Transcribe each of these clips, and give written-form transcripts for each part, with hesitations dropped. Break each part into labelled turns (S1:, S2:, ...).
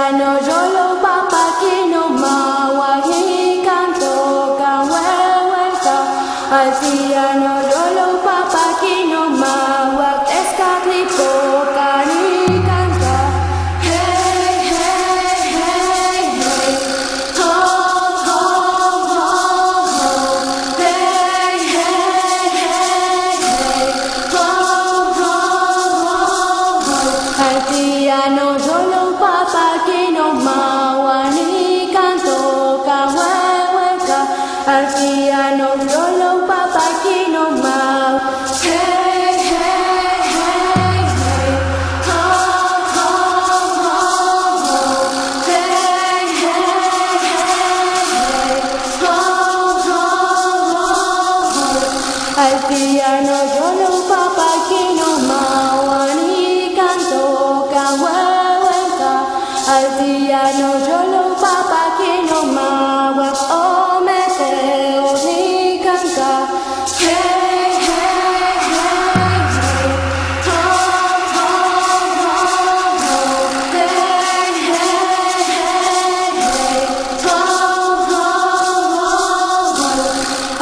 S1: Altia, Noyolo, Papakino, Mawahi, Canto, Kawewenka. Altia, Noyolo, Papakino, Mawak, Escatlipo, Cani, Canta. Hey, hey, hey, hey. Ho, ho, ho, ho. Hey, hey, hey, hey. Ho, ho, ho, ho. Altia, Noyolo, Papakino, Mawani, Canto, Kawewenka. Altia, Noyolo, Papakino, Maw. Hey, hey, hey, hey. Ho, ho, ho, ho. Hey, hey, hey, hey. Ho, ho, ho, ho. Altia, Noyolo, Papakino, Mawani, Canto, Kawewenka. Altia, Noyolo, Papakino, Mawa, Omete, Oni, Kanka. Hey, hey, hey, hey. Ho, ho, ho, ho. Hey, hey, hey, hey. Ho, ho, ho, ho.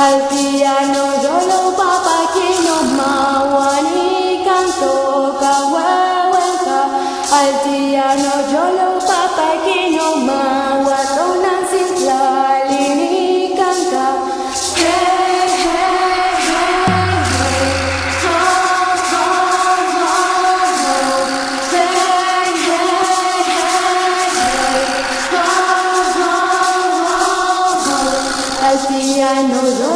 S1: Altia, Noyolo, Papakino, Mawani, Canto, Kawewenka. Altia, Noyolo, Papakino, Mawa, Tonan, Sintlali, Kanka. Hey, hey, hey, hey. Ho, ho, ho, ho. Hey, hey, hey, hey. Ho, ho, ho, ho. Altia, Noyolo,